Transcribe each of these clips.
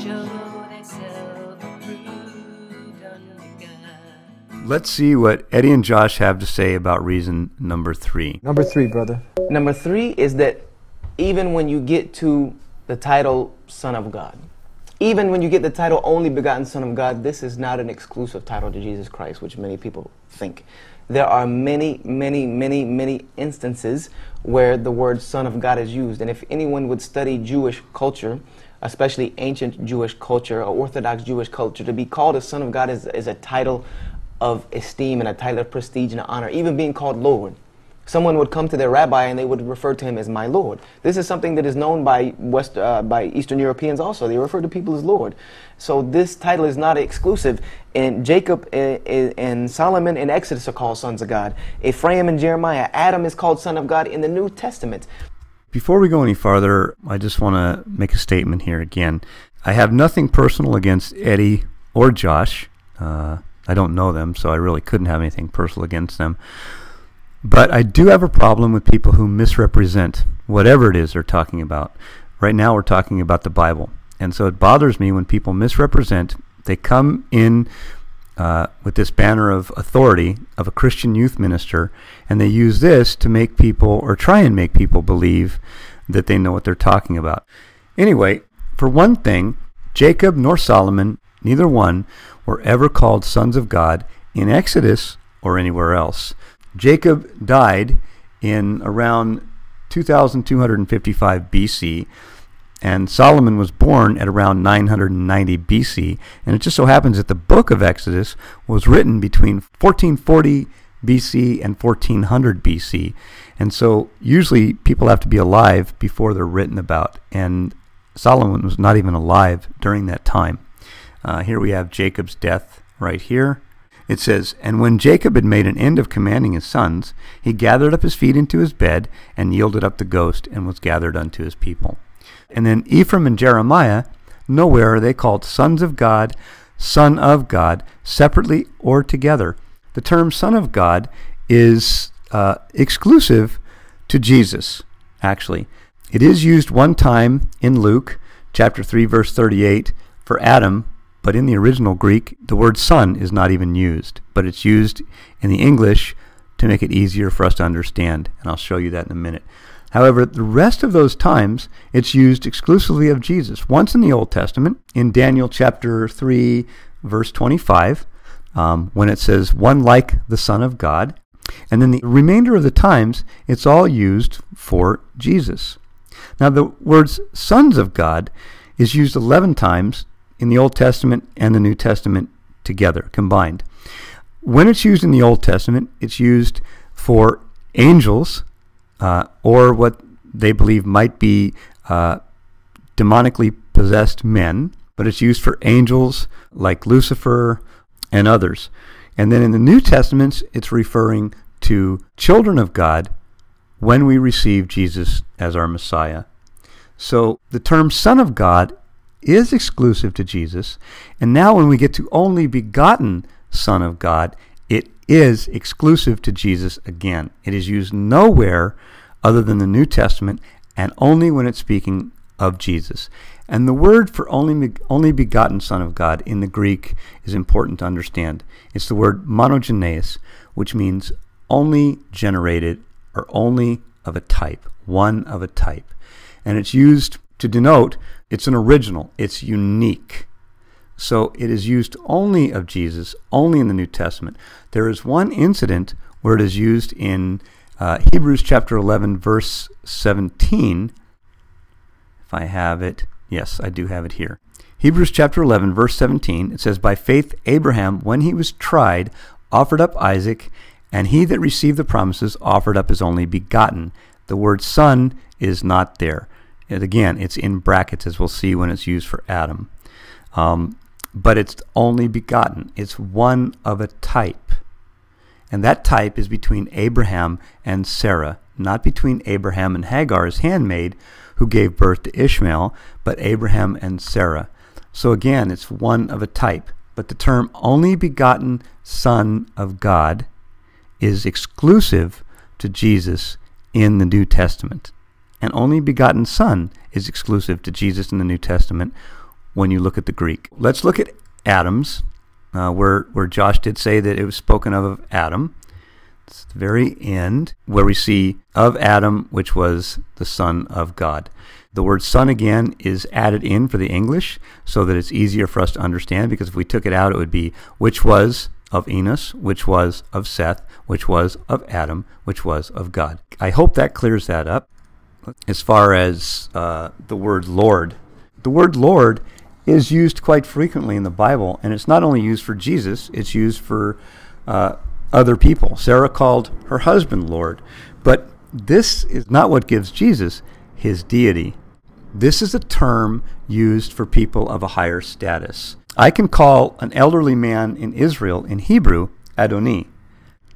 show themselves approved unto God. Let's see what Eddie and Josh have to say about reason number 3. Number 3, brother. Number 3 is that even when you get to the title Son of God, even when you get the title Only Begotten Son of God, this is not an exclusive title to Jesus Christ, which many people think. There are many, many, many, many instances where the word Son of God is used. And if anyone would study Jewish culture, especially ancient Jewish culture or Orthodox Jewish culture, to be called a Son of God is a title of esteem and a title of prestige and honor, even being called Lord. Someone would come to their rabbi and they would refer to him as my Lord. This is something that is known by Eastern Europeans also. They refer to people as Lord. So this title is not exclusive. And Jacob and Solomon and Exodus are called sons of God. Ephraim and Jeremiah, Adam is called son of God in the New Testament. Before we go any farther, I just want to make a statement here again. I have nothing personal against Eddie or Josh. I don't know them, so I really couldn't have anything personal against them. But I do have a problem with people who misrepresent whatever it is they're talking about. Right now we're talking about the Bible. And so it bothers me when people misrepresent. They come in with this banner of authority of a Christian youth minister, and they use this to make people, or try and make people, believe that they know what they're talking about. Anyway, for one thing, Jacob nor Solomon, neither one, were ever called sons of God in Exodus or anywhere else. Jacob died in around 2255 BC, and Solomon was born at around 990 BC, and it just so happens that the book of Exodus was written between 1440 BC and 1400 BC, and so usually people have to be alive before they're written about, and Solomon was not even alive during that time. Here we have Jacob's death right here. It says, "And when Jacob had made an end of commanding his sons, he gathered up his feet into his bed, and yielded up the ghost, and was gathered unto his people." And then Ephraim and Jeremiah, nowhere are they called sons of God, son of God, separately or together. The term son of God is exclusive to Jesus, actually. It is used one time in Luke, chapter 3, verse 38, for Adam, but in the original Greek, the word son is not even used, but it's used in the English to make it easier for us to understand, and I'll show you that in a minute. However, the rest of those times, it's used exclusively of Jesus. Once in the Old Testament, in Daniel chapter 3, verse 25, when it says, "one like the Son of God," and then the remainder of the times, it's all used for Jesus. Now, the words sons of God is used 11 times in the Old Testament and the New Testament together, combined. When it's used in the Old Testament, it's used for angels, or what they believe might be demonically possessed men, but it's used for angels like Lucifer and others. And then in the New Testament, it's referring to children of God when we receive Jesus as our Messiah. So the term Son of God is exclusive to Jesus, and now when we get to only begotten Son of God, it is exclusive to Jesus again. It is used nowhere other than the New Testament, and only when it's speaking of Jesus. And the word for only begotten Son of God in the Greek is important to understand. It's the word monogenes, which means only generated, or only of a type, one of a type. And it's used to denote it's an original, it's unique. So it is used only of Jesus, only in the New Testament. There is one incident where it is used in Hebrews chapter 11, verse 17. If I have it, yes, I do have it here. Hebrews chapter 11, verse 17, it says, "By faith Abraham, when he was tried, offered up Isaac, and he that received the promises offered up his only begotten." The word son is not there. And again, it's in brackets, as we'll see when it's used for Adam. But it's only begotten. It's one of a type. And that type is between Abraham and Sarah, not between Abraham and Hagar, his handmaid, who gave birth to Ishmael, but Abraham and Sarah. So again, it's one of a type. But the term only begotten Son of God is exclusive to Jesus in the New Testament. And only begotten Son is exclusive to Jesus in the New Testament when you look at the Greek. Let's look at Adam's, where Josh did say that it was spoken of Adam. It's the very end where we see of Adam, which was the Son of God. The word son again is added in for the English so that it's easier for us to understand, because if we took it out, it would be which was of Enos, which was of Seth, which was of Adam, which was of God. I hope that clears that up. As far as the word Lord is used quite frequently in the Bible, and it's not only used for Jesus, it's used for other people. Sarah called her husband Lord, but this is not what gives Jesus his deity. This is a term used for people of a higher status. I can call an elderly man in Israel in Hebrew Adoni,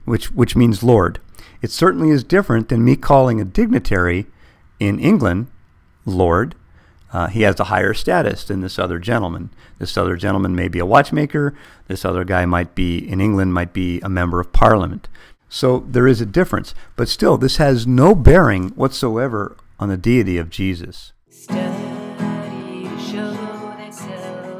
which means Lord. It certainly is different than me calling a dignitary in England Lord. He has a higher status than this other gentleman. This other gentleman may be a watchmaker. This other guy might be, in England, might be a member of parliament. So there is a difference. But still, this has no bearing whatsoever on the deity of Jesus. Study to show thyself